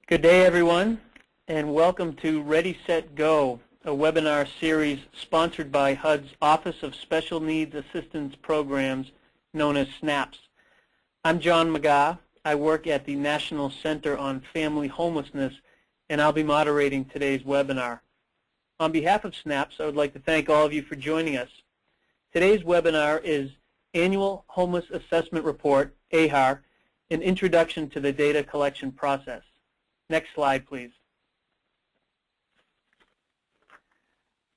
Good day, everyone, and welcome to Ready, Set, Go, a webinar series sponsored by HUD's Office of Special Needs Assistance Programs, known as SNAPS. I'm John McGaugh. I work at the National Center on Family Homelessness, and I'll be moderating today's webinar. On behalf of SNAPS, I would like to thank all of you for joining us. Today's webinar is Annual Homeless Assessment Report, AHAR, an introduction to the data collection process. Next slide, please.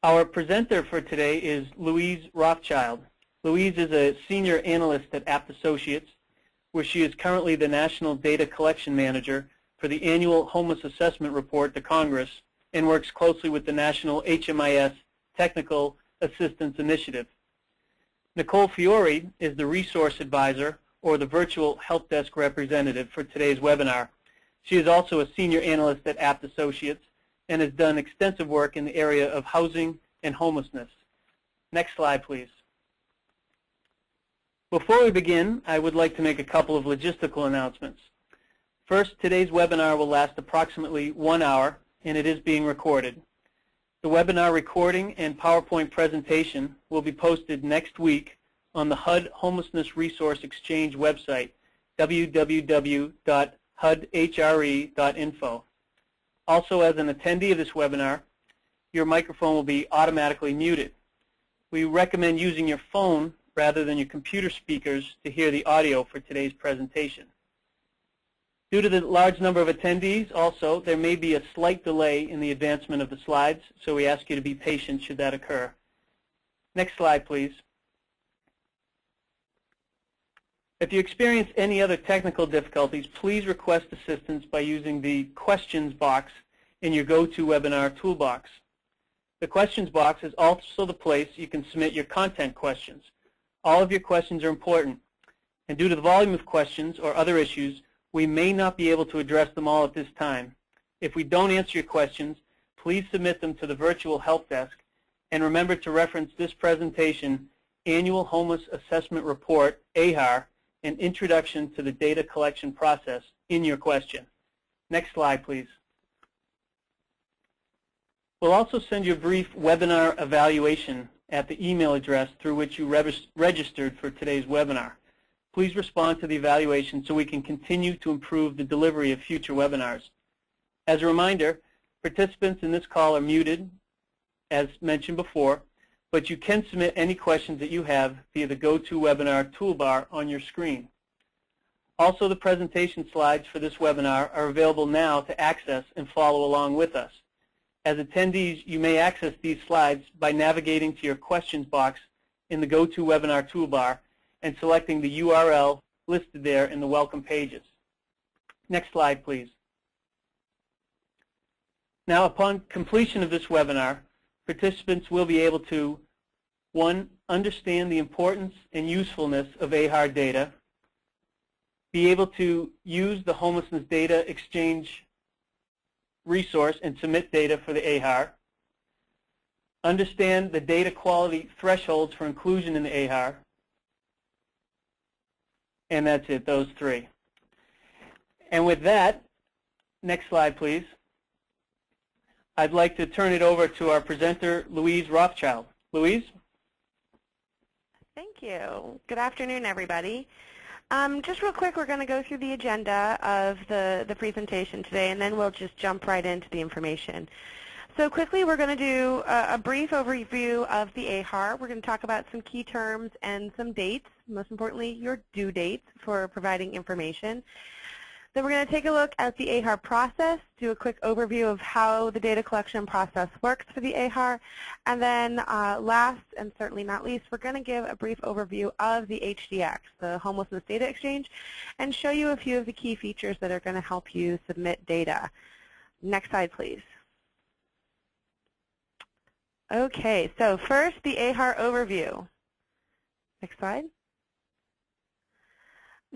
Our presenter for today is Louise Rothchild. Louise is a senior analyst at Apt Associates, where she is currently the National Data Collection Manager for the Annual Homeless Assessment Report to Congress and works closely with the National HMIS Technical Assistance Initiative. Nicole Fiore is the Resource Advisor, or the Virtual Help Desk Representative, for today's webinar. She is also a senior analyst at Apt Associates and has done extensive work in the area of housing and homelessness. Next slide, please. Before we begin, I would like to make a couple of logistical announcements. First, today's webinar will last approximately 1 hour, and it is being recorded. The webinar recording and PowerPoint presentation will be posted next week on the HUD Homelessness Resource Exchange website, www.hudhre.info. Also, as an attendee of this webinar, your microphone will be automatically muted. We recommend using your phone rather than your computer speakers to hear the audio for today's presentation. Due to the large number of attendees, also, there may be a slight delay in the advancement of the slides, so we ask you to be patient should that occur. Next slide, please. If you experience any other technical difficulties, please request assistance by using the questions box in your GoToWebinar toolbox. The questions box is also the place you can submit your content questions. All of your questions are important, and due to the volume of questions or other issues, we may not be able to address them all at this time. If we don't answer your questions, please submit them to the Virtual Help Desk, and remember to reference this presentation, Annual Homeless Assessment Report, AHAR, an introduction to the data collection process in your question. Next slide, please. We'll also send you a brief webinar evaluation at the email address through which you registered for today's webinar. Please respond to the evaluation so we can continue to improve the delivery of future webinars. As a reminder, participants in this call are muted, as mentioned before, but you can submit any questions that you have via the GoToWebinar toolbar on your screen. Also, the presentation slides for this webinar are available now to access and follow along with us. As attendees, you may access these slides by navigating to your questions box in the GoToWebinar toolbar and selecting the URL listed there in the welcome pages. Next slide, please. Now, upon completion of this webinar, participants will be able to, 1, understand the importance and usefulness of AHAR data, be able to use the Homelessness Data Exchange resource and submit data for the AHAR, understand the data quality thresholds for inclusion in the AHAR, and that's it, those 3. And with that, next slide, please. I'd like to turn it over to our presenter, Louise Rothchild. Louise? Thank you. Good afternoon, everybody. Just real quick, we're going to go through the agenda of the presentation today, and then we'll just jump right into the information. So quickly, we're going to do a brief overview of the AHAR. We're going to talk about some key terms and some dates, most importantly, your due dates for providing information. Then we're going to take a look at the AHAR process, do a quick overview of how the data collection process works for the AHAR, and then last and certainly not least, we're going to give a brief overview of the HDX, the Homelessness Data Exchange, and show you a few of the key features that are going to help you submit data. Next slide, please. Okay, so first, the AHAR overview. Next slide.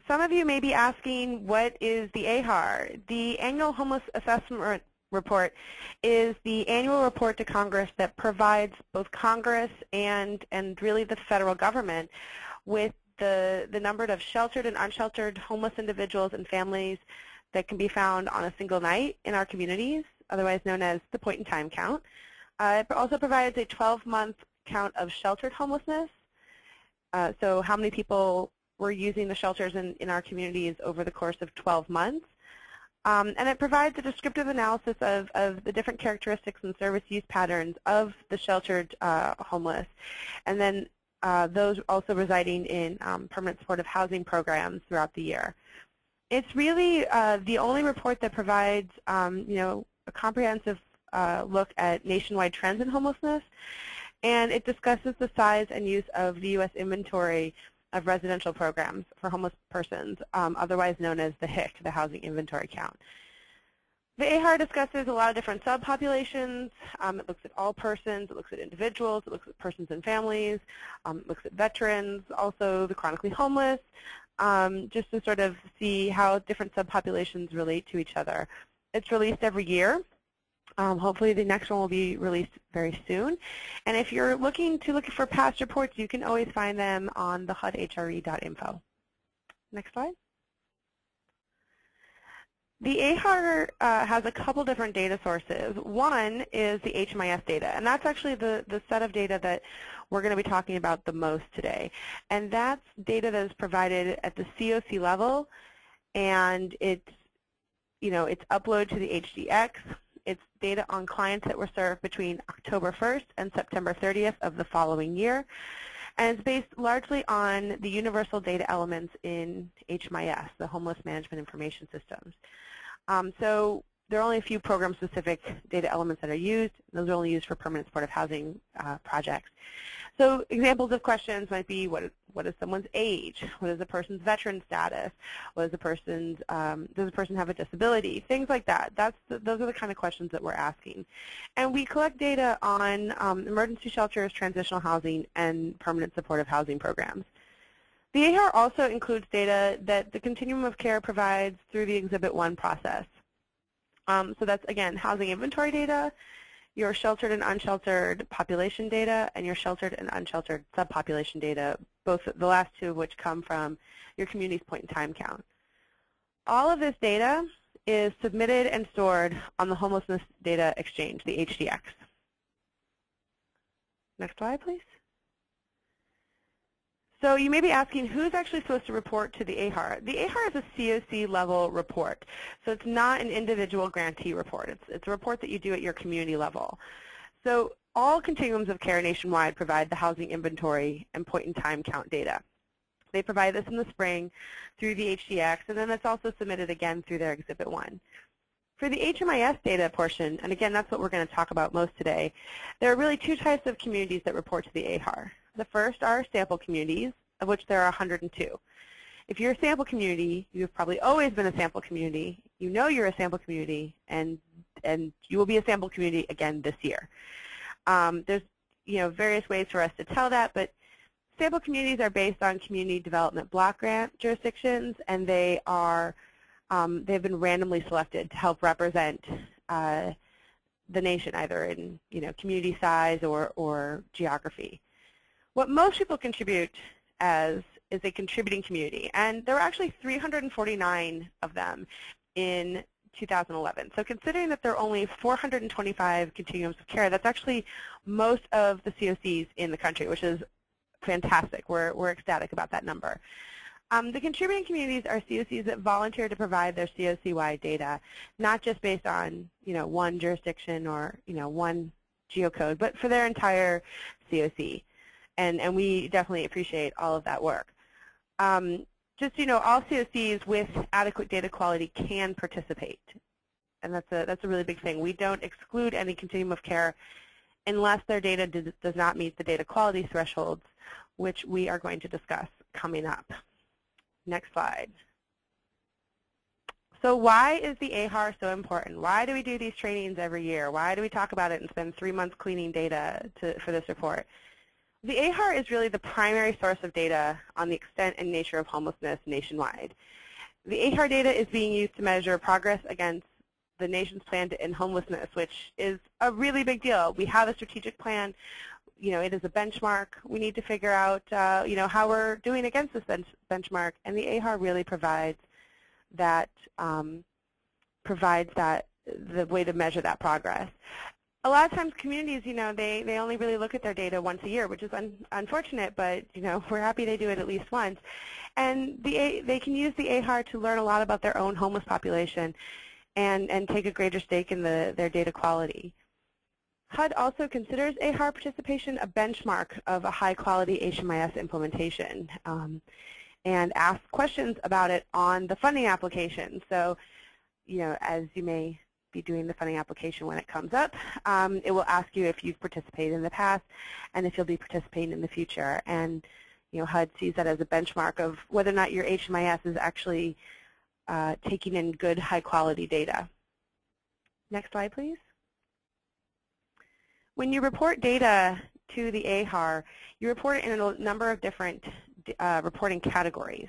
Some of you may be asking, what is the AHAR? The Annual Homeless Assessment Report is the annual report to Congress that provides both Congress and really the federal government with the number of sheltered and unsheltered homeless individuals and families that can be found on a single night in our communities, otherwise known as the point-in-time count. It also provides a 12-month count of sheltered homelessness, so how many people were using the shelters in our communities over the course of 12 months. And it provides a descriptive analysis of the different characteristics and service use patterns of the sheltered homeless, and then those also residing in permanent supportive housing programs throughout the year. It's really the only report that provides a comprehensive look at nationwide trends in homelessness, and it discusses the size and use of the U.S. inventory of residential programs for homeless persons, otherwise known as the HIC, the Housing Inventory Count. The AHAR discusses a lot of different subpopulations. It looks at all persons, it looks at individuals, it looks at persons and families, it looks at veterans, also the chronically homeless, just to sort of see how different subpopulations relate to each other. It's released every year. Hopefully the next one will be released very soon. And if you're looking for past reports, you can always find them on the HUD-HRE.info. Next slide. The AHAR has a couple different data sources. One is the HMIS data, and that's actually the set of data that we're going to be talking about the most today. And that's data that is provided at the COC level, and it's uploaded to the HDX. It's data on clients that were served between October 1st and September 30th of the following year. And it's based largely on the universal data elements in HMIS, the Homeless Management Information Systems. So there are only a few program-specific data elements that are used. Those are only used for permanent supportive housing projects. So examples of questions might be, what is someone's age? What is the person's veteran status? What is the person's, does the person have a disability? Things like that. Those are the kind of questions that we're asking. And we collect data on emergency shelters, transitional housing, and permanent supportive housing programs. The AHAR also includes data that the Continuum of Care provides through the Exhibit 1 process. So that's, again, housing inventory data, your sheltered and unsheltered population data, and your sheltered and unsheltered subpopulation data, both the last two of which come from your community's point-in-time count. All of this data is submitted and stored on the Homelessness Data Exchange, the HDX. Next slide, please. So you may be asking, who's actually supposed to report to the AHAR? The AHAR is a COC level report, so it's not an individual grantee report. It's a report that you do at your community level. So all continuums of care nationwide provide the housing inventory and point-in-time count data. They provide this in the spring through the HDX, and then it's also submitted again through their Exhibit 1. For the HMIS data portion, and again, that's what we're going to talk about most today, there are really two types of communities that report to the AHAR. The first are sample communities, of which there are 102. If you're a sample community, you've probably always been a sample community. You know you're a sample community, and you will be a sample community again this year. There's various ways for us to tell that, but sample communities are based on community development block grant jurisdictions, and they've been randomly selected to help represent the nation, either in community size or geography. What most people contribute as is a contributing community, and there were actually 349 of them in 2011. So considering that there are only 425 continuums of care, that's actually most of the COCs in the country, which is fantastic. We're ecstatic about that number. The contributing communities are COCs that volunteer to provide their COC-wide data, not just based on one jurisdiction or one geocode, but for their entire COC. And we definitely appreciate all of that work. Just all COCs with adequate data quality can participate, and that's a really big thing. We don't exclude any continuum of care unless their data does not meet the data quality thresholds, which we are going to discuss coming up. Next slide. So why is the AHAR so important? Why do we do these trainings every year? Why do we talk about it and spend 3 months cleaning data for this report? The AHAR is really the primary source of data on the extent and nature of homelessness nationwide. The AHAR data is being used to measure progress against the nation's plan to end homelessness, which is a really big deal. We have a strategic plan. It is a benchmark. We need to figure out, how we're doing against this benchmark, and the AHAR really provides that provides the way to measure that progress. A lot of times communities, they only really look at their data once a year, which is unfortunate, but we're happy they do it at least once. And they can use the AHAR to learn a lot about their own homeless population and take a greater stake in their data quality. HUD also considers AHAR participation a benchmark of a high-quality HMIS implementation and asks questions about it on the funding application. So, as you may be doing the funding application when it comes up, it will ask you if you've participated in the past and if you'll be participating in the future. And HUD sees that as a benchmark of whether or not your HMIS is actually taking in good, high-quality data. Next slide, please. When you report data to the AHAR, you report it in a number of different reporting categories.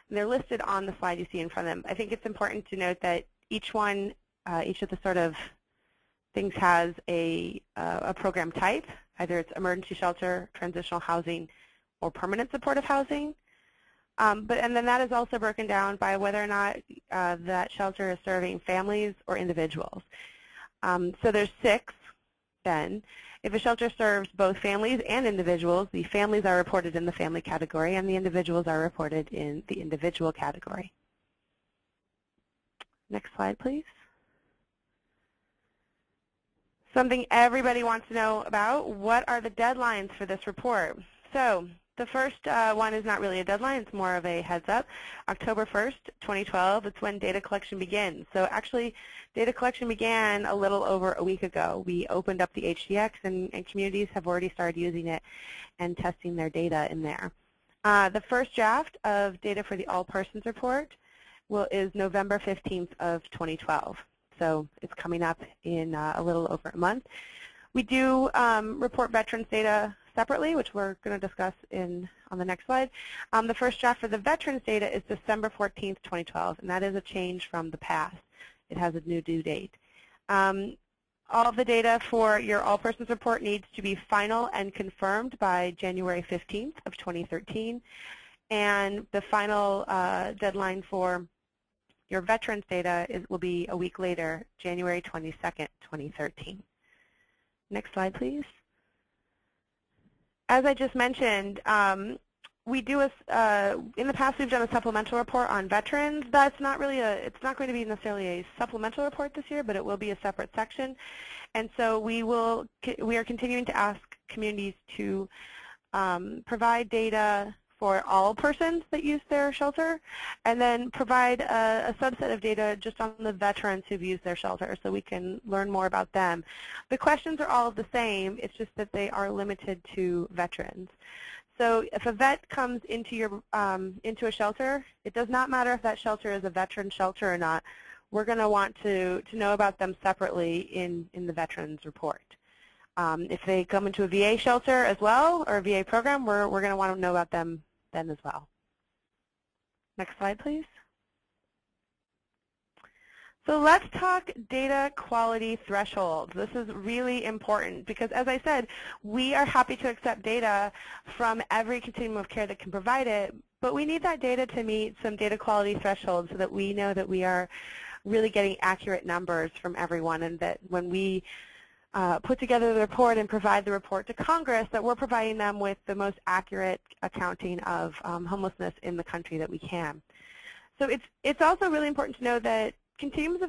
And they're listed on the slide you see in front of them. I think it's important to note that each of the sort of things has a program type. Either it's emergency shelter, transitional housing, or permanent supportive housing. And then that is also broken down by whether or not that shelter is serving families or individuals. So there's 6 then. If a shelter serves both families and individuals, the families are reported in the family category and the individuals are reported in the individual category. Next slide, please. Something everybody wants to know about, what are the deadlines for this report? So the first one is not really a deadline, it's more of a heads up. October 1st, 2012, it's when data collection begins. So actually, data collection began a little over a week ago. We opened up the HDX and communities have already started using it and testing their data in there. The first draft of data for the All Persons report is November 15th of 2012. So it's coming up in a little over a month. We do report veterans data separately, which we're going to discuss on the next slide. The first draft for the veterans data is December 14th, 2012, and that is a change from the past. It has a new due date. All of the data for your All Persons report needs to be final and confirmed by January 15th of 2013, and the final deadline for your veterans data will be a week later, January 22nd, 2013. Next slide, please. As I just mentioned, we do in the past we've done a supplemental report on veterans. That's not really it's not going to be necessarily a supplemental report this year, but it will be a separate section. And so we are continuing to ask communities to provide data for all persons that use their shelter, and then provide a subset of data just on the veterans who've used their shelter so we can learn more about them. The questions are all the same, it's just that they are limited to veterans. So if a vet comes into a shelter, it does not matter if that shelter is a veteran shelter or not. We're going to want to know about them separately in the veterans report. If they come into a VA shelter as well, or a VA program, we're going to want to know about them then as well. Next slide, please. So let's talk data quality thresholds. This is really important because, as I said, we are happy to accept data from every continuum of care that can provide it, but we need that data to meet some data quality thresholds so that we know that we are really getting accurate numbers from everyone, and that when we put together the report and provide the report to Congress, that we're providing them with the most accurate accounting of homelessness in the country that we can. So it's also really important to know that continuums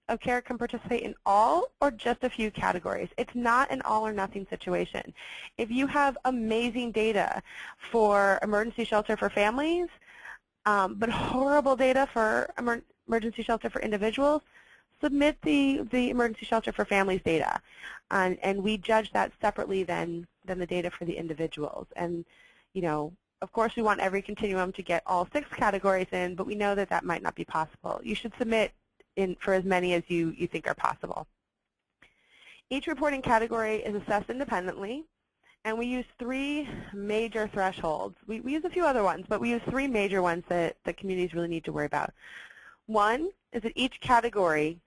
of care can participate in all or just a few categories. It's not an all or nothing situation. If you have amazing data for emergency shelter for families, but horrible data for emergency shelter for individuals, submit the emergency shelter for families data, and we judge that separately than the data for the individuals. And of course we want every continuum to get all 6 categories in, but we know that that might not be possible. You should submit for as many as you think are possible. Each reporting category is assessed independently, and we use 3 major thresholds. We use a few other ones, but we use 3 major ones that communities really need to worry about. One is that each category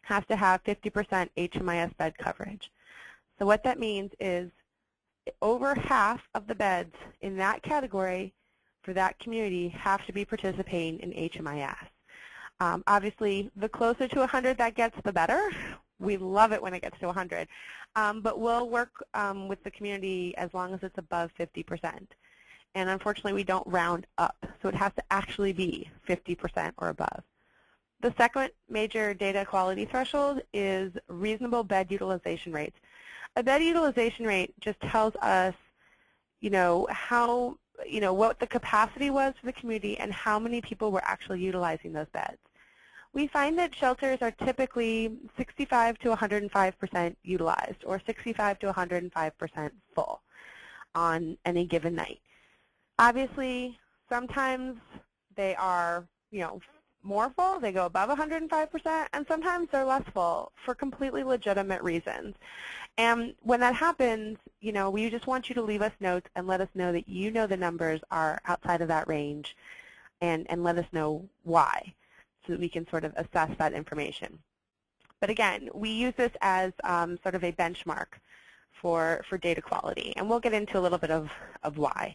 has to have 50% HMIS bed coverage. So what that means is over half of the beds in that category for that community have to be participating in HMIS. Obviously, the closer to 100 that gets, the better. We love it when it gets to 100. But we'll work with the community as long as it's above 50%. And unfortunately, we don't round up, so it has to actually be 50% or above. The second major data quality threshold is reasonable bed utilization rates. A bed utilization rate just tells us, what the capacity was for the community and how many people were actually utilizing those beds. We find that shelters are typically 65 to 105% utilized, or 65 to 105% full on any given night. Obviously, sometimes they are, more full, they go above 105%, and sometimes they're less full for completely legitimate reasons. And when that happens, we just want you to leave us notes and let us know that the numbers are outside of that range, and let us know why, so that we can sort of assess that information. But again, we use this as sort of a benchmark for data quality, and we'll get into a little bit of why.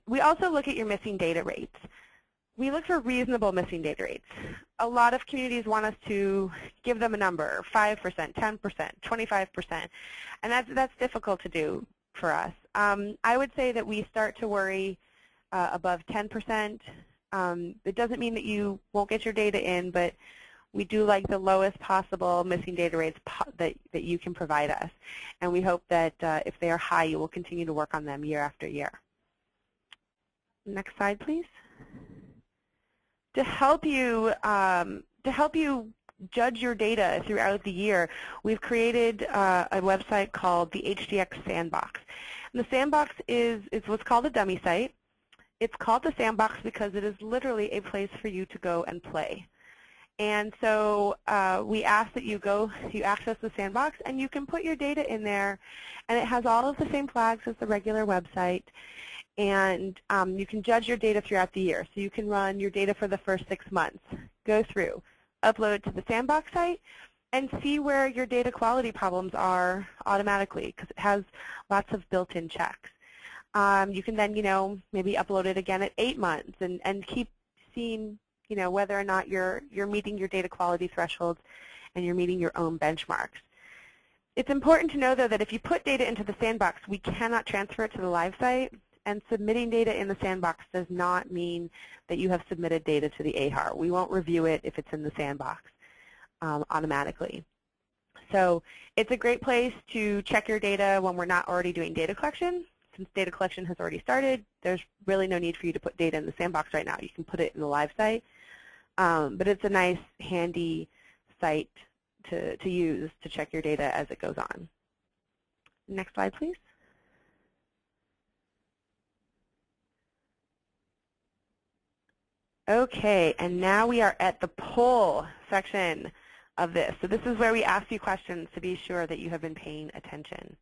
We also look at your missing data rates. We look for reasonable missing data rates. A lot of communities want us to give them a number, 5%, 10%, 25%, and that's difficult to do for us. I would say that we start to worry above 10%. It doesn't mean that you won't get your data in, but we do like the lowest possible missing data rates that you can provide us. And we hope that if they are high, you will continue to work on them year after year. Next slide, please. To help you judge your data throughout the year, we've created a website called the HDX Sandbox. And the Sandbox is what's called a dummy site. It's called the Sandbox because it is literally a place for you to go and play. And so we ask that you access the Sandbox, and you can put your data in there, and it has all of the same flags as the regular website. And you can judge your data throughout the year. So you can run your data for the first 6 months, go through, upload it to the Sandbox site, and see where your data quality problems are automatically, because it has lots of built-in checks. You can then, maybe upload it again at 8 months and keep seeing, whether or not you're meeting your data quality thresholds and you're meeting your own benchmarks. It's important to know, though, that if you put data into the Sandbox, we cannot transfer it to the live site. And submitting data in the Sandbox does not mean that you have submitted data to the AHAR. We won't review it if it's in the Sandbox automatically. So it's a great place to check your data when we're not already doing data collection. Since data collection has already started, there's really no need for you to put data in the Sandbox right now. You can put it in the live site. But it's a nice, handy site to use to check your data as it goes on. Next slide, please. Okay, and now we are at the poll section of this. So this is where we ask you questions to be sure that you have been paying attention.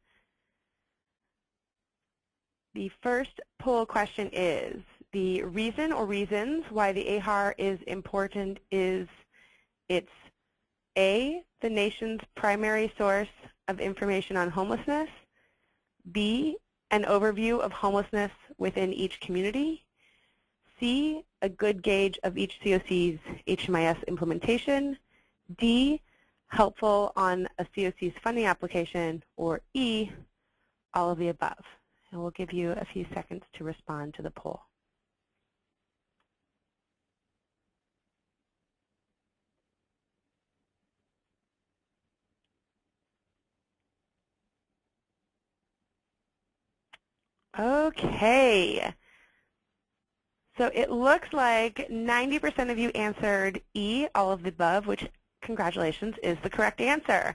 The first poll question is, the reason or reasons why the AHAR is important is it's A, the nation's primary source of information on homelessness, B, an overview of homelessness within each community, C, a good gauge of each COC's HMIS implementation, D, helpful on a COC's funding application, or E, all of the above. And we'll give you a few seconds to respond to the poll. Okay. So it looks like 90% of you answered E, all of the above, which, congratulations, is the correct answer.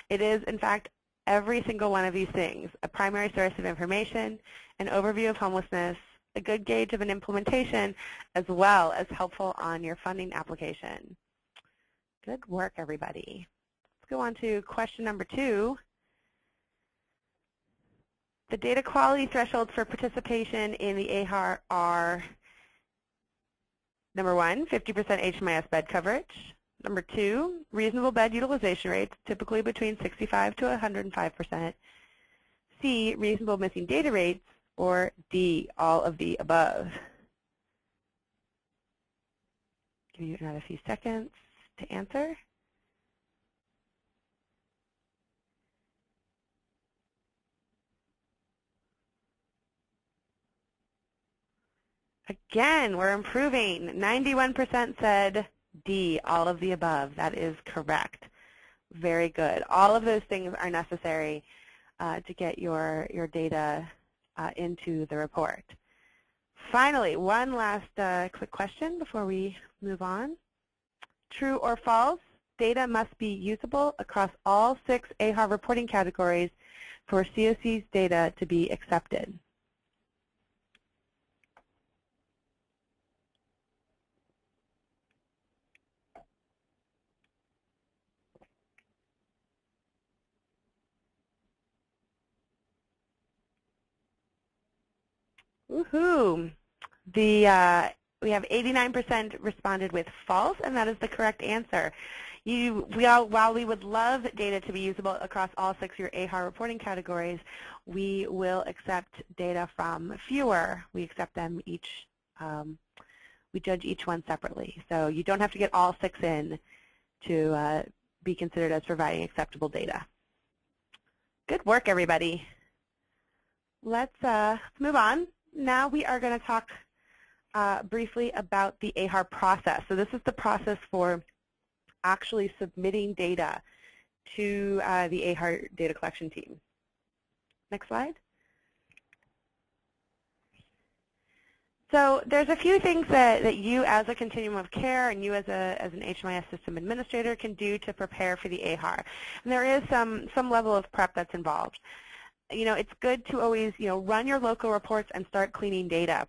It is, in fact, every single one of these things: a primary source of information, an overview of homelessness, a good gauge of an implementation, as well as helpful on your funding application. Good work, everybody. Let's go on to question number 2. The data quality thresholds for participation in the AHAR are: number 1, 50% HMIS bed coverage. Number 2, reasonable bed utilization rates, typically between 65 to 105%. C, reasonable missing data rates, or D, all of the above. Give you another few seconds to answer. Again, we're improving. 91% said D, all of the above. That is correct. Very good. All of those things are necessary to get your data into the report. Finally, one last quick question before we move on. True or false, data must be usable across all 6 AHAR reporting categories for COC's data to be accepted. Woohoo! We have 89% responded with false, and that is the correct answer. While we would love data to be usable across all 6 of your AHAR reporting categories, we will accept data from fewer. We accept them each, we judge each one separately. So you don't have to get all 6 in to be considered as providing acceptable data. Good work, everybody. Let's move on. Now we are going to talk briefly about the AHAR process. So this is the process for actually submitting data to the AHAR data collection team. Next slide. So there's a few things that you as a continuum of care and you as an HMIS system administrator can do to prepare for the AHAR. And there is some level of prep that's involved. You know, it's good to always, run your local reports and start cleaning data.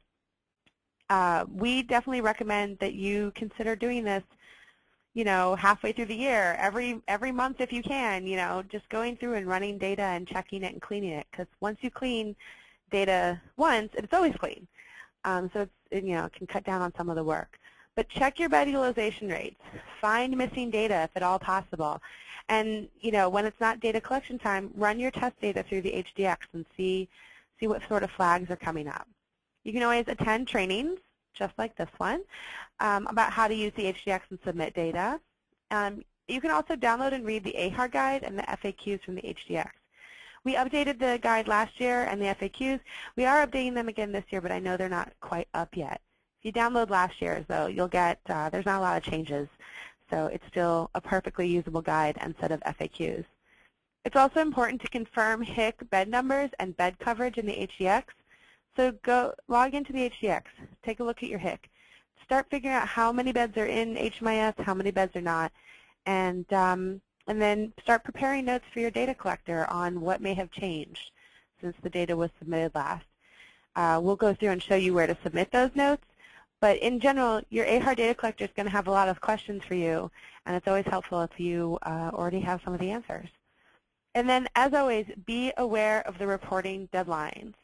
We definitely recommend that you consider doing this, halfway through the year, every month if you can, just going through and running data and checking it and cleaning it. Because once you clean data once, it's always clean. So it can cut down on some of the work. But check your bed utilization rates. Find missing data if at all possible. And when it's not data collection time, run your test data through the HDX and see what sort of flags are coming up. You can always attend trainings, just like this one, about how to use the HDX and submit data. You can also download and read the AHAR guide and the FAQs from the HDX. We updated the guide last year and the FAQs. We are updating them again this year, but I know they're not quite up yet. If you download last year's, though, you'll get, there's not a lot of changes. So it's still a perfectly usable guide and set of FAQs. It's also important to confirm HIC bed numbers and bed coverage in the HDX. So go log into the HDX, take a look at your HIC. Start figuring out how many beds are in HMIS, how many beds are not, and then start preparing notes for your data collector on what may have changed since the data was submitted last. We'll go through and show you where to submit those notes. But in general, your AHAR data collector is going to have a lot of questions for you, and it's always helpful if you already have some of the answers. And then, as always, be aware of the reporting deadlines.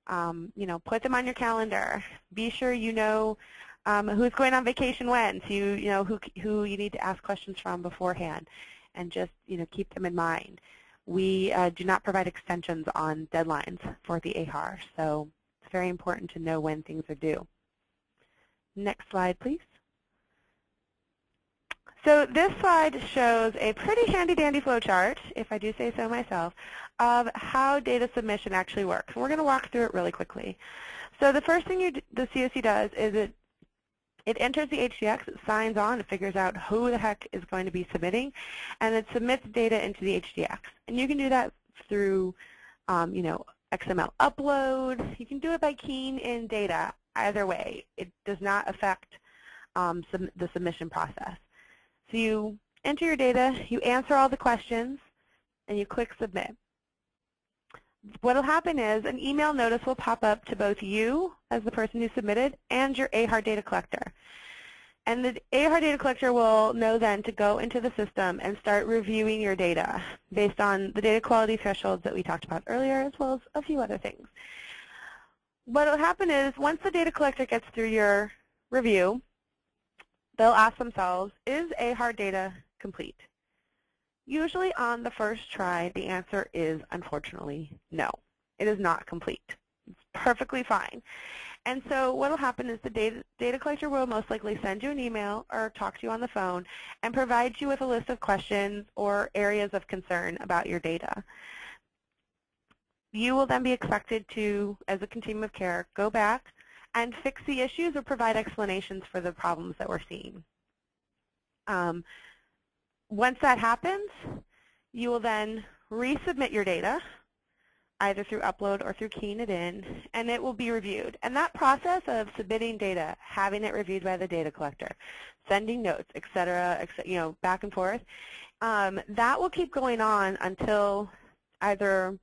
Put them on your calendar. Be sure you know who's going on vacation when, so you know who you need to ask questions from beforehand, and just keep them in mind. We do not provide extensions on deadlines for the AHAR, so it's very important to know when things are due. Next slide, please. So this slide shows a pretty handy-dandy flowchart, if I do say so myself, of how data submission actually works. We're going to walk through it really quickly. So the first thing the COC does is it enters the HDX, it signs on, it figures out who the heck is going to be submitting, and it submits data into the HDX. And you can do that through, XML upload. You can do it by keying in data. Either way, it does not affect the submission process. So you enter your data, you answer all the questions, and you click Submit. What will happen is an email notice will pop up to both you as the person who submitted and your AHAR data collector. And the AHAR data collector will know then to go into the system and start reviewing your data based on the data quality thresholds that we talked about earlier, as well as a few other things. What will happen is once the data collector gets through your review, they'll ask themselves, is AHAR data complete? Usually on the first try, the answer is, unfortunately, no. It is not complete. It's perfectly fine. And so what will happen is the data collector will most likely send you an email or talk to you on the phone and provide you with a list of questions or areas of concern about your data. You will then be expected to, as a continuum of care, go back and fix the issues or provide explanations for the problems that we're seeing. Once that happens, you will then resubmit your data, either through upload or through keying it in, and it will be reviewed. And that process of submitting data, having it reviewed by the data collector, sending notes, et cetera, back and forth, that will keep going on until either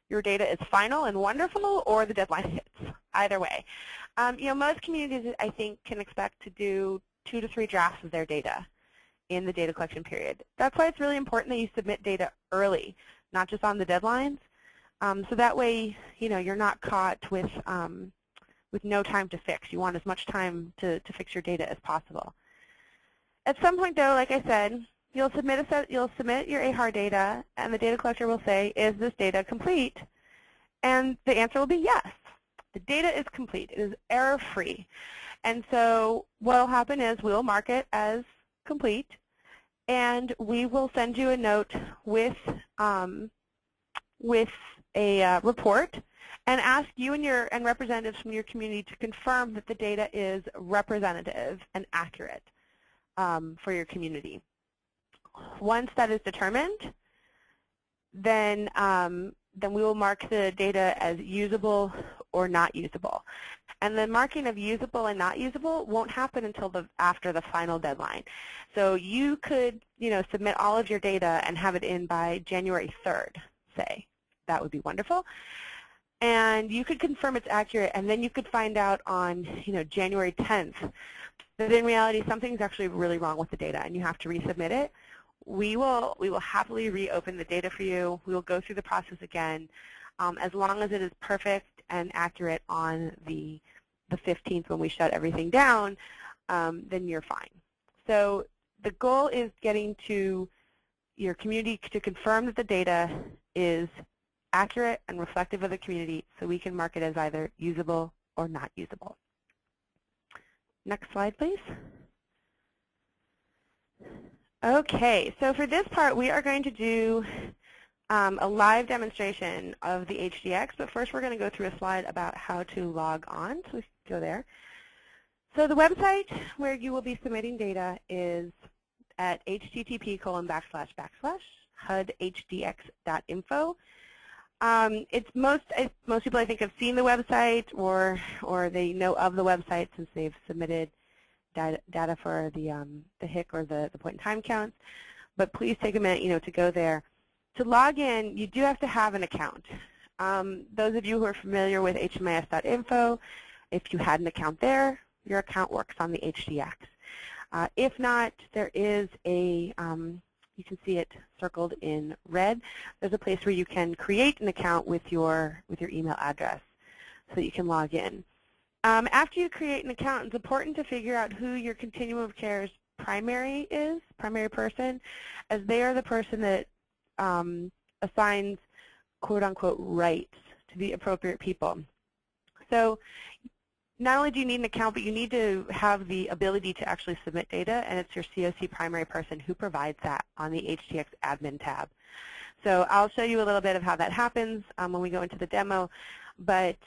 your data is final and wonderful or the deadline hits, either way. Most communities, I think, can expect to do 2 to 3 drafts of their data in the data collection period. That's why it's really important that you submit data early, not just on the deadlines. So that way, you're not caught with no time to fix. You want as much time to fix your data as possible. At some point, though, like I said, you'll submit your AHAR data, and the data collector will say, "Is this data complete?" And the answer will be yes. The data is complete. It is error-free. And so what will happen is we'll mark it as complete, and we will send you a note with a report and ask you and representatives from your community to confirm that the data is representative and accurate for your community. Once that is determined, then we will mark the data as usable or not usable. And the marking of usable and not usable won't happen until after the final deadline. So you could, submit all of your data and have it in by January 3rd, say. That would be wonderful. And you could confirm it's accurate, and then you could find out on, January 10th that in reality something's actually really wrong with the data, and you have to resubmit it. We will happily reopen the data for you. We will go through the process again. As long as it is perfect and accurate on the 15th when we shut everything down, then you're fine. So the goal is getting to your community to confirm that the data is accurate and reflective of the community so we can mark it as either usable or not usable. Next slide, please. Okay, so for this part, we are going to do a live demonstration of the HDX, but first we're going to go through a slide about how to log on, so we can go there. So the website where you will be submitting data is at http://hudhdx.info. Most people, I think, have seen the website or they know of the website since they've submitted data for the HIC or the point-in-time counts. But please take a minute, to go there. To log in, you do have to have an account. Those of you who are familiar with hmis.info, if you had an account there, your account works on the HDX. If not, there is a, you can see it circled in red. There's a place where you can create an account with your email address so that you can log in. After you create an account, it's important to figure out who your continuum of care's primary person, as they are the person that assigns quote-unquote rights to the appropriate people. So not only do you need an account, but you need to have the ability to actually submit data, and it's your COC primary person who provides that on the HDX admin tab. So I'll show you a little bit of how that happens when we go into the demo, but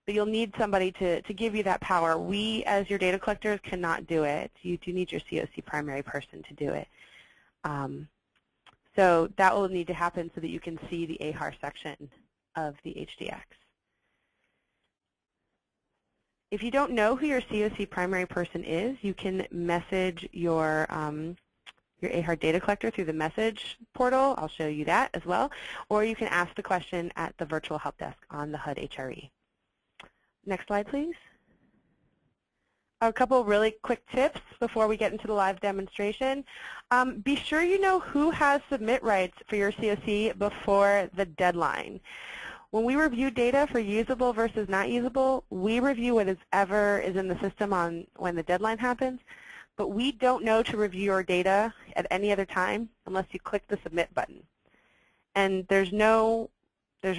you'll need somebody to give you that power. We, as your data collectors, cannot do it. You do need your COC primary person to do it. So that will need to happen so that you can see the AHAR section of the HDX. If you don't know who your COC primary person is, you can message your AHAR data collector through the message portal. I'll show you that as well. Or you can ask the question at the virtual help desk on the HUD HRE. Next slide, please. A couple really quick tips before we get into the live demonstration. Be sure you know who has submit rights for your COC before the deadline. When we review data for usable versus not usable, we review whatever is in the system on when the deadline happens, but we don't know to review your data at any other time unless you click the submit button. And there's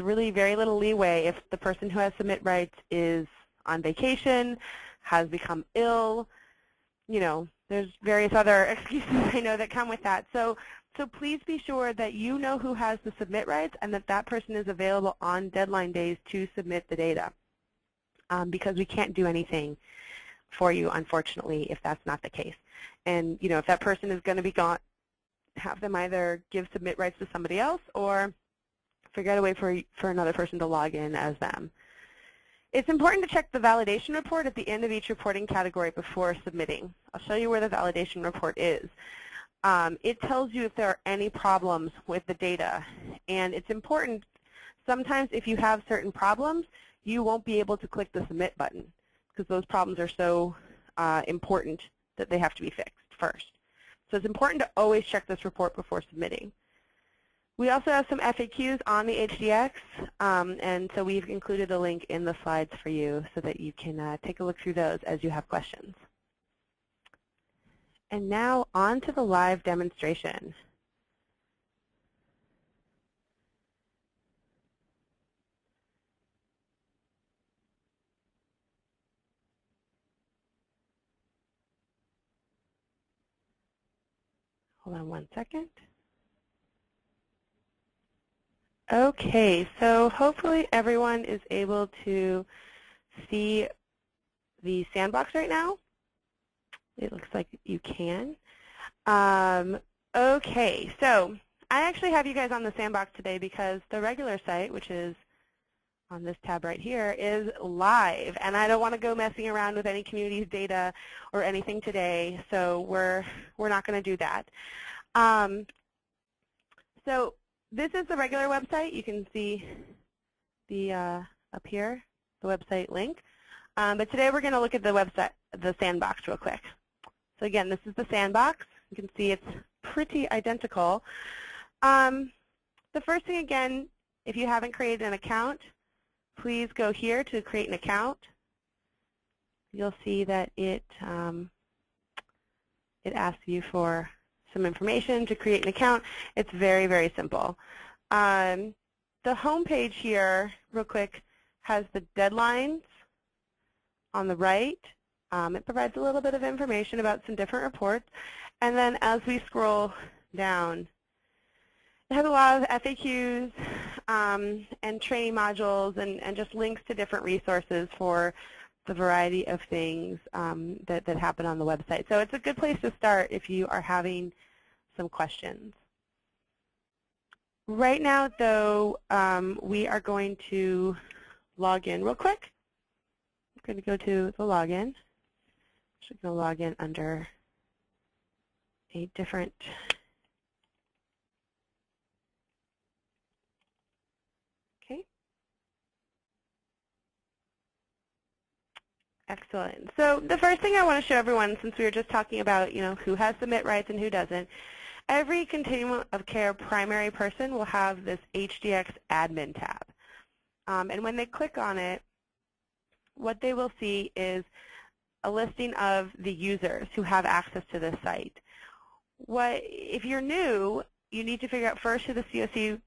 really very little leeway if the person who has submit rights is on vacation, has become ill. You know, there's various other excuses I know that come with that. So please be sure that you know who has the submit rights and that that person is available on deadline days to submit the data, because we can't do anything for you, unfortunately, if that's not the case. And, you know, if that person is going to be gone, have them either give submit rights to somebody else or figure out a way for another person to log in as them. It's important to check the validation report at the end of each reporting category before submitting. I'll show you where the validation report is. It tells you if there are any problems with the data. And it's important, sometimes if you have certain problems, you won't be able to click the submit button because those problems are so important that they have to be fixed first. So it's important to always check this report before submitting. We also have some FAQs on the HDX, and so we've included a link in the slides for you so that you can take a look through those as you have questions. And now on to the live demonstration. Hold on one second. Okay, so hopefully everyone is able to see the sandbox right now. It looks like you can. Okay, so I actually have you guys on the sandbox today because the regular site, which is on this tab right here, is live. And I don't want to go messing around with any community's data or anything today, so we're not going to do that. So this is the regular website. You can see the up here, the website link. But today we're going to look at the website, the sandbox, real quick. So again, this is the sandbox. You can see it's pretty identical. The first thing, again, if you haven't created an account, please go here to create an account. You'll see that it asks you for some information to create an account. It's very, very simple. The home page here, real quick, has the deadlines on the right. It provides a little bit of information about some different reports. And then as we scroll down, it has a lot of FAQs and training modules and just links to different resources for the variety of things that happen on the website. So it's a good place to start if you are having some questions. Right now, though, we are going to log in real quick. I'm going to go to the login. I'm going to log in under a different Excellent. So the first thing I want to show everyone, since we were just talking about, who has submit rights and who doesn't, every continuum of care primary person will have this HDX admin tab. And when they click on it, what they will see is a listing of the users who have access to this site. If you're new, you need to figure out first who the COC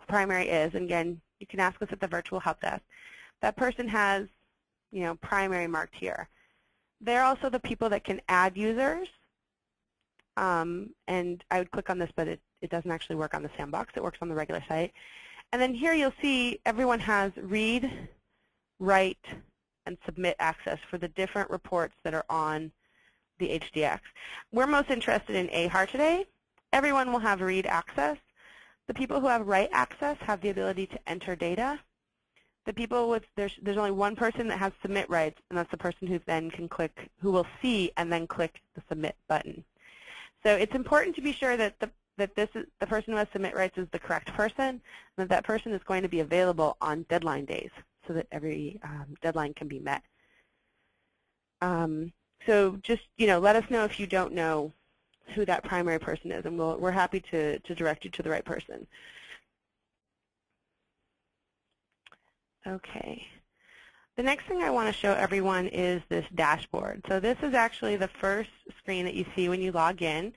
primary is. And again, you can ask us at the virtual help desk. That person has primary marked here. They're also the people that can add users. And I would click on this, but it doesn't actually work on the sandbox. It works on the regular site. And then here you'll see everyone has read, write, and submit access for the different reports that are on the HDX. We're most interested in AHAR today. Everyone will have read access. The people who have write access have the ability to enter data. The people with, there's only one person that has submit rights, and that's the person who then can click, who will see and then click the submit button. So it's important to be sure that the person who has submit rights is the correct person, and that person is going to be available on deadline days so that every deadline can be met. So just let us know if you don't know who that primary person is, and we're happy to direct you to the right person. Okay. The next thing I want to show everyone is this dashboard. So this is actually the first screen that you see when you log in.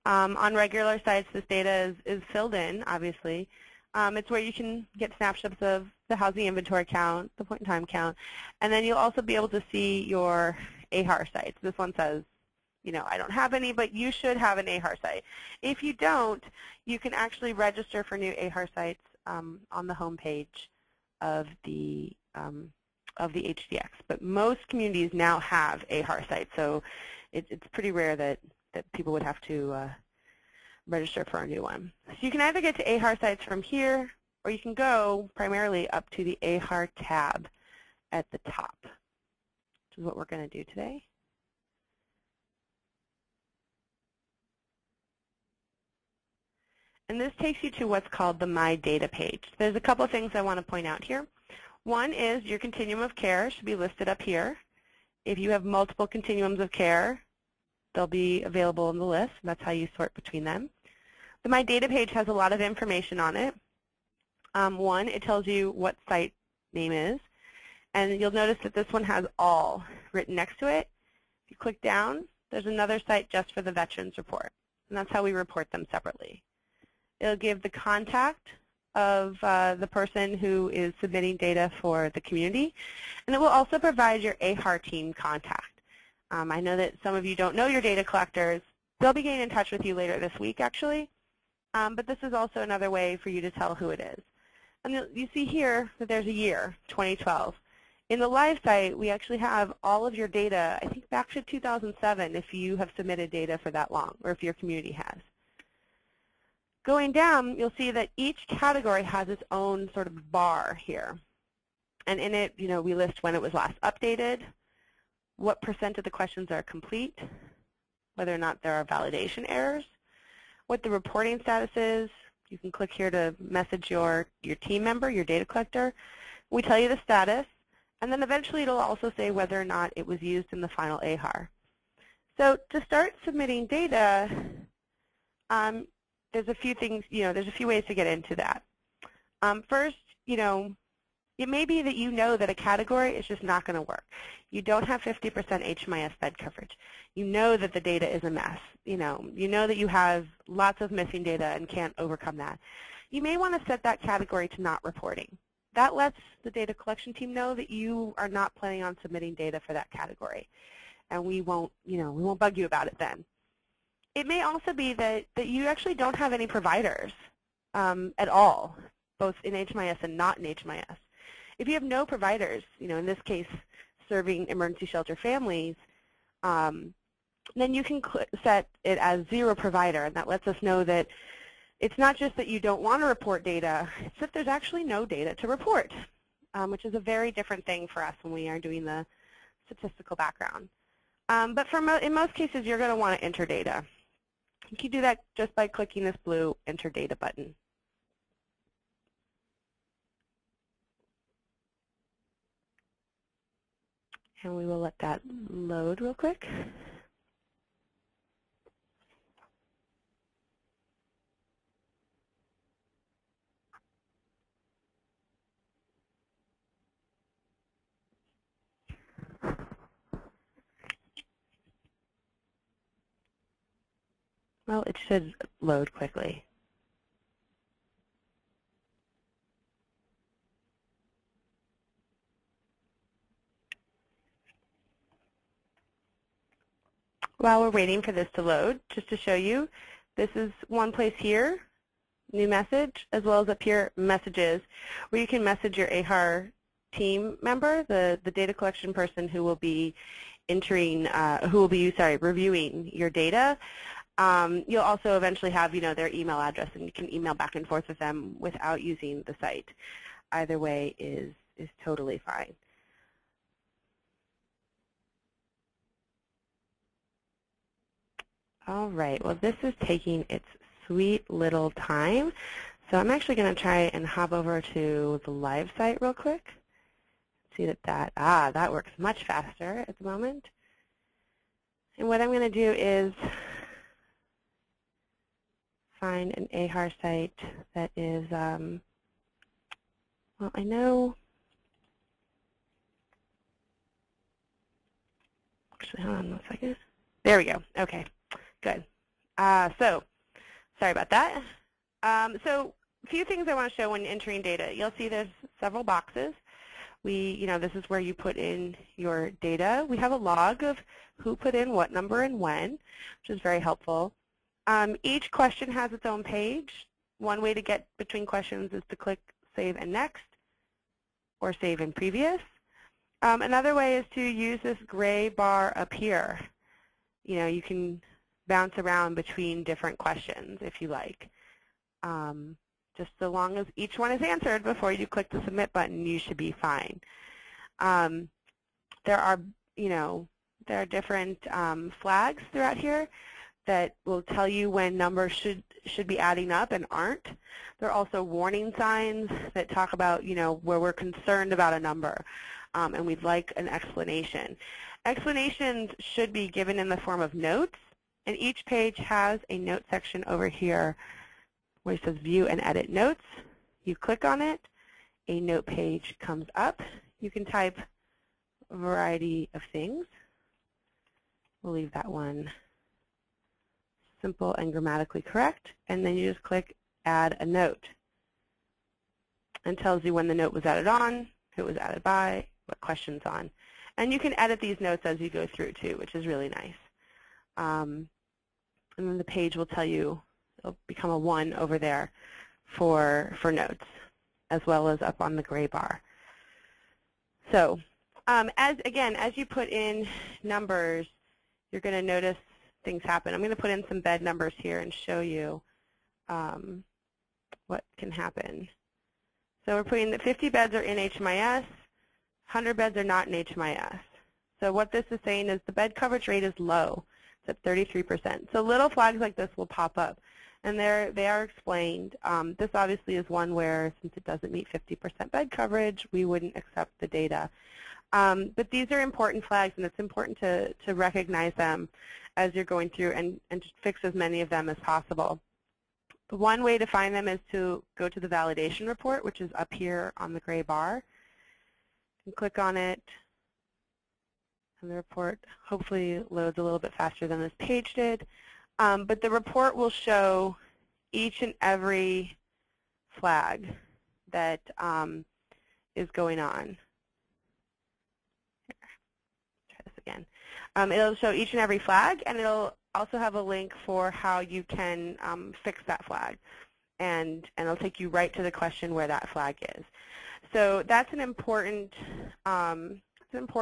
On regular sites, this data is filled in, obviously. It's where you can get snapshots of the housing inventory count, the point-in-time count, and then you'll also be able to see your AHAR sites. This one says, you know, I don't have any, but you should have an AHAR site. If you don't, you can actually register for new AHAR sites on the home page of the HDX. But most communities now have AHAR sites, so it's pretty rare that people would have to register for a new one. So you can either get to AHAR sites from here, or you can go primarily up to the AHAR tab at the top, which is what we're going to do today. And this takes you to what's called the My Data page. There's a couple of things I want to point out here. One is your continuum of care should be listed up here. If you have multiple continuums of care, they'll be available in the list. That's how you sort between them. The My Data page has a lot of information on it. One, it tells you what site name is. And you'll notice that this one has all written next to it. If you click down, there's another site just for the Veterans Report. And that's how we report them separately. It'll give the contact of the person who is submitting data for the community. And it will also provide your AHAR team contact. I know that some of you don't know your data collectors. They'll be getting in touch with you later this week, actually. But this is also another way for you to tell who it is. And you see here that there's a year, 2012. In the live site, we actually have all of your data, I think back to 2007, if you have submitted data for that long, or if your community has. Going down, you'll see that each category has its own sort of bar here. And in it, you know, we list when it was last updated, what % of the questions are complete, whether or not there are validation errors, what the reporting status is. You can click here to message your team member, your data collector. We tell you the status, and then eventually it'll also say whether or not it was used in the final AHAR. So to start submitting data, there's a few things, you know, there's a few ways to get into that. First, you know, it may be that you know that a category is just not going to work. You don't have 50% HMIS bed coverage. You know that the data is a mess. You know that you have lots of missing data and can't overcome that. You may want to set that category to not reporting. That lets the data collection team know that you are not planning on submitting data for that category, and we won't bug you about it then. It may also be that you actually don't have any providers at all, both in HMIS and not in HMIS. If you have no providers, you know, in this case, serving emergency shelter families, then you can set it as 0 provider, and that lets us know that it's not just that you don't want to report data, it's that there's actually no data to report, which is a very different thing for us when we are doing the statistical background. But in most cases, you're going to want to enter data. You can do that just by clicking this blue Enter Data button. And we will let that load real quick. Well, it should load quickly. While we're waiting for this to load, just to show you, this is one place here, new message, as well as up here, messages, where you can message your AHAR team member, the data collection person who will be reviewing your data. You'll also eventually have, you know, their email address, and you can email back and forth with them without using the site. Either way is totally fine. All right, well, this is taking its sweet little time. So I'm actually going to try and hop over to the live site real quick. See that works much faster at the moment. And what I'm going to do is find an AHAR site that is, well, I know, actually, hold on one second. There we go. Okay, good. So, sorry about that. So a few things I want to show when entering data. You'll see there's several boxes. This is where you put in your data. We have a log of who put in what number and when, which is very helpful. Each question has its own page. One way to get between questions is to click Save and Next or Save and Previous. Another way is to use this gray bar up here. You can bounce around between different questions if you like. Just so long as each one is answered before you click the Submit button, you should be fine. There are different flags throughout here that will tell you when numbers should be adding up and aren't. There are also warning signs that talk about where we're concerned about a number, and we'd like an explanation. Explanations should be given in the form of notes, and each page has a note section over here where it says View and Edit Notes. You click on it, a note page comes up. You can type a variety of things. We'll leave that one simple and grammatically correct, and then you just click Add a Note. And tells you when the note was added on, who it was added by, what question's on. And you can edit these notes as you go through too, which is really nice. And then the page will tell you, it'll become a 1 over there for notes, as well as up on the gray bar. So as you put in numbers, you're going to notice things happen. I'm going to put in some bed numbers here and show you what can happen. So we're putting that 50 beds are in HMIS, 100 beds are not in HMIS. So what this is saying is the bed coverage rate is low. It's at 33%. So little flags like this will pop up, and they are explained. This obviously is one where, since it doesn't meet 50% bed coverage, we wouldn't accept the data. But these are important flags, and it's important to recognize them as you're going through and just fix as many of them as possible. The one way to find them is to go to the validation report, which is up here on the gray bar, and click on it. And the report hopefully loads a little bit faster than this page did. But the report will show each and every flag that is going on. Here, try this again. It'll show each and every flag, and it'll also have a link for how you can fix that flag. And it'll take you right to the question where that flag is. So that's an important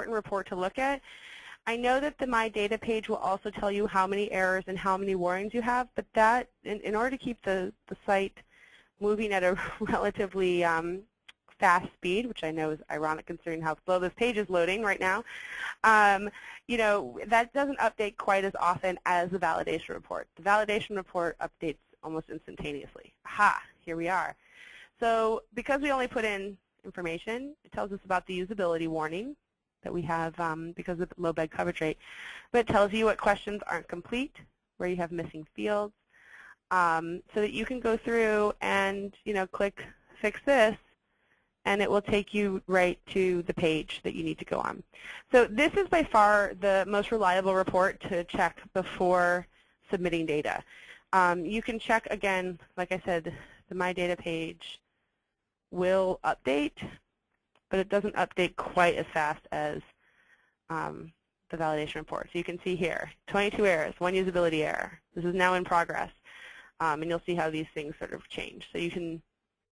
report to look at. I know that the My Data page will also tell you how many errors and how many warnings you have, but that, in order to keep the site moving at a relatively fast speed, which I know is ironic considering how slow this page is loading right now, that doesn't update quite as often as the validation report. The validation report updates almost instantaneously. Aha, here we are. So because we only put in information, it tells us about the usability warning that we have because of the low bed coverage rate. But it tells you what questions aren't complete, where you have missing fields, so that you can go through and click Fix This, and it will take you right to the page that you need to go on. So this is by far the most reliable report to check before submitting data. You can check, again, like I said, the My Data page will update, but it doesn't update quite as fast as the validation report. So you can see here, 22 errors, 1 usability error. This is now in progress, and you'll see how these things sort of change. So you can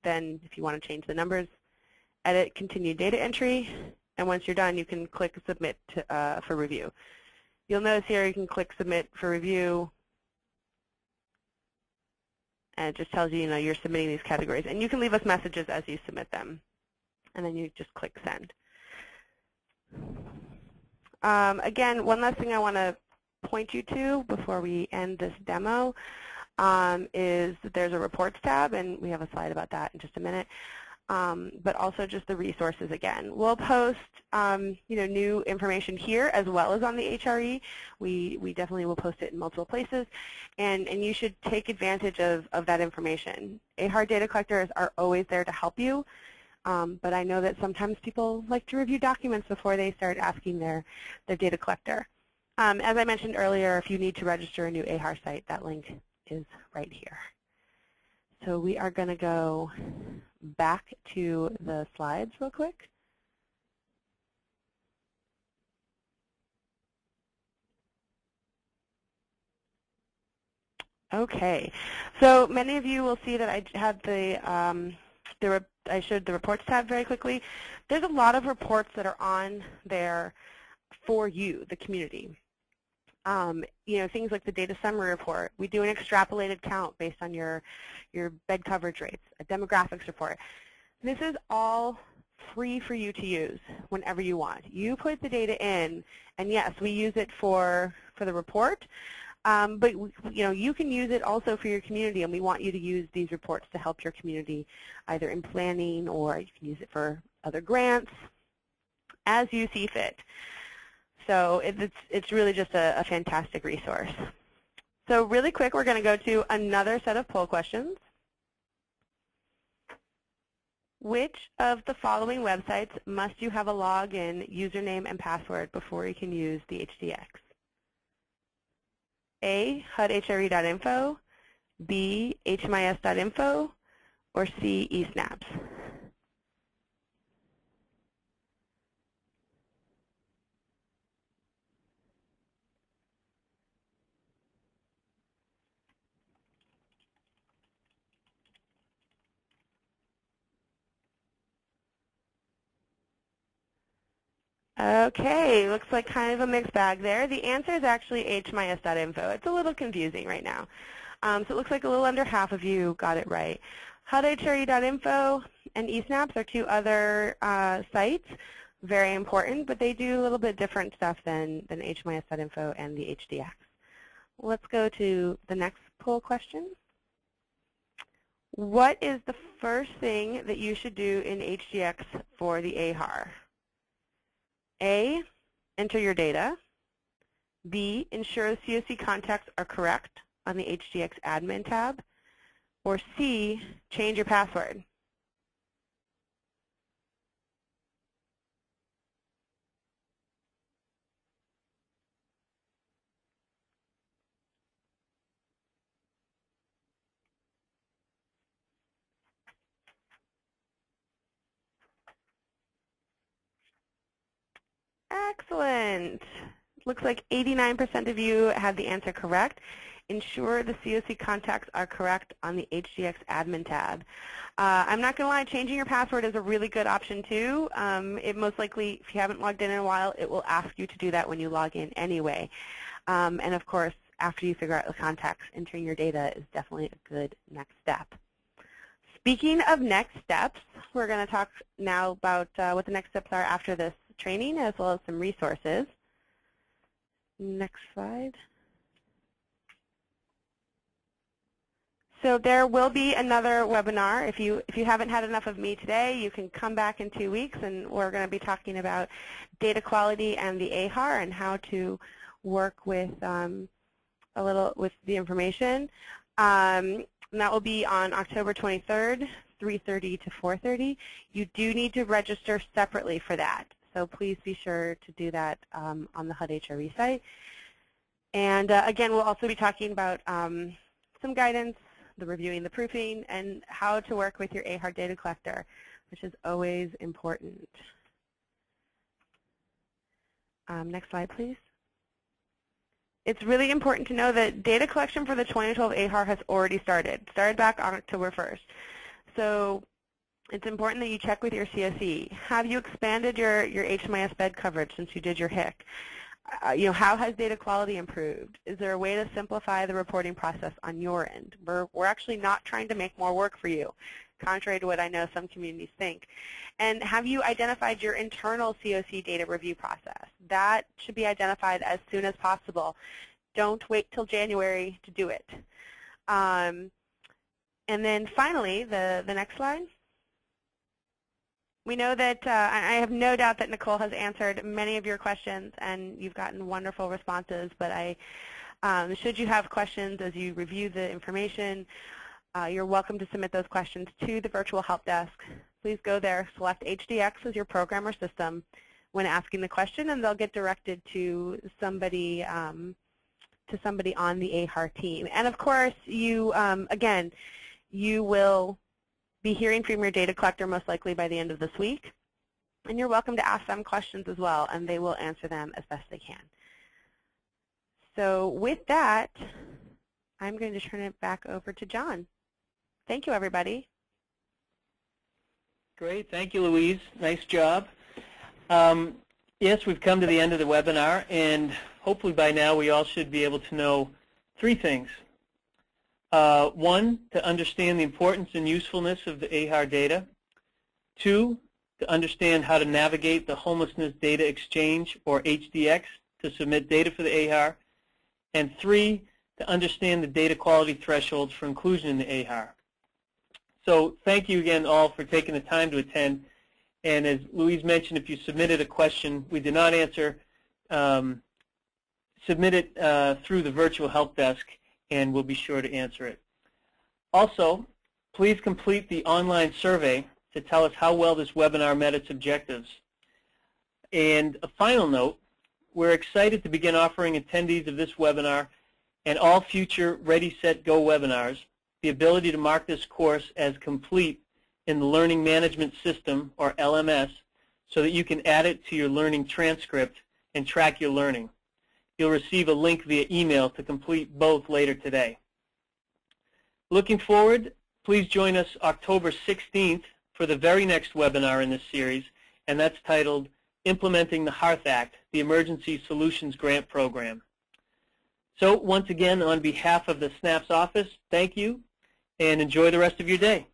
then, if you want to change the numbers, edit Continue Data Entry, and once you're done, you can click Submit for review. You'll notice here you can click Submit for review, and it just tells you, you're submitting these categories. And you can leave us messages as you submit them. And then you just click Send. Again, one last thing I want to point you to before we end this demo is that there's a Reports tab, and we have a slide about that in just a minute. But also just the resources again. We'll post new information here as well as on the HRE. We definitely will post it in multiple places, and you should take advantage of that information. AHAR data collectors are always there to help you, but I know that sometimes people like to review documents before they start asking their data collector. As I mentioned earlier, if you need to register a new AHAR site, that link is right here. So we are going to go back to the slides real quick. Okay, so many of you will see that I had I showed the reports tab very quickly. There's a lot of reports that are on there for you, the community. You know, things like the data summary report. We do an extrapolated count based on your bed coverage rates, a demographics report. This is all free for you to use whenever you want. You put the data in, and yes, we use it for the report, but you know, you can use it also for your community, and we want you to use these reports to help your community either in planning, or you can use it for other grants as you see fit. So it's really just a fantastic resource. So really quick, we're going to go to another set of poll questions. Which of the following websites must you have a login, username, and password before you can use the HDX? A, HUDHRE.info, B, HMIS.info, or C, eSnaps? Okay, looks like kind of a mixed bag there. The answer is actually HMIS.info. It's a little confusing right now. So it looks like a little under half of you got it right. HUDHRE.info and eSnaps are two other sites, very important, but they do a little bit different stuff than HMIS.info and the HDX. Let's go to the next poll question. What is the first thing that you should do in HDX for the AHAR? A, enter your data. B, ensure the COC contacts are correct on the HDX admin tab. Or C, change your password. Excellent. Looks like 89% of you had the answer correct. Ensure the COC contacts are correct on the HDX admin tab. I'm not going to lie, changing your password is a really good option too. It most likely, if you haven't logged in a while, it will ask you to do that when you log in anyway. And of course, after you figure out the contacts, entering your data is definitely a good next step. Speaking of next steps, we're going to talk now about what the next steps are after this training, as well as some resources. Next slide. So there will be another webinar. If you haven't had enough of me today, you can come back in 2 weeks, and we're going to be talking about data quality and the AHAR and how to work with a little with the information. And that will be on October 23rd, 3:30 to 4:30. You do need to register separately for that, so please be sure to do that on the HUD-HRE site. And again, we'll also be talking about some guidance, the reviewing the proofing, and how to work with your AHAR data collector, which is always important. Next slide, please. It's really important to know that data collection for the 2012 AHAR has already started back on October 1st. So it's important that you check with your COC. Have you expanded your HMIS bed coverage since you did your HIC? You know, how has data quality improved? Is there a way to simplify the reporting process on your end? We're actually not trying to make more work for you, contrary to what I know some communities think. And have you identified your internal COC data review process? That should be identified as soon as possible. Don't wait till January to do it. And then finally, the next slide. We know that, I have no doubt that Nicole has answered many of your questions, and you've gotten wonderful responses, but should you have questions as you review the information, you're welcome to submit those questions to the virtual help desk. Please go there, select HDX as your program or system when asking the question, and they'll get directed to somebody on the AHAR team. And of course, you again, you will be hearing from your data collector most likely by the end of this week. And you're welcome to ask them questions as well, and they will answer them as best they can. So with that, I'm going to turn it back over to John. Thank you, everybody. Great. Thank you, Louise. Nice job. Yes, we've come to the end of the webinar, and hopefully by now we all should be able to know three things. One, to understand the importance and usefulness of the AHAR data. Two, to understand how to navigate the Homelessness Data Exchange, or HDX, to submit data for the AHAR. And three, to understand the data quality thresholds for inclusion in the AHAR. So thank you again all for taking the time to attend. And as Louise mentioned, if you submitted a question we did not answer, submit it through the virtual help desk, and we'll be sure to answer it. Also, please complete the online survey to tell us how well this webinar met its objectives. And a final note, we're excited to begin offering attendees of this webinar and all future Ready, Set, Go webinars the ability to mark this course as complete in the Learning Management System, or LMS, so that you can add it to your learning transcript and track your learning. You'll receive a link via email to complete both later today. Looking forward, please join us October 16th for the very next webinar in this series, and that's titled Implementing the HEART Act, the Emergency Solutions Grant Program. So once again, on behalf of the SNAP's office, thank you, and enjoy the rest of your day.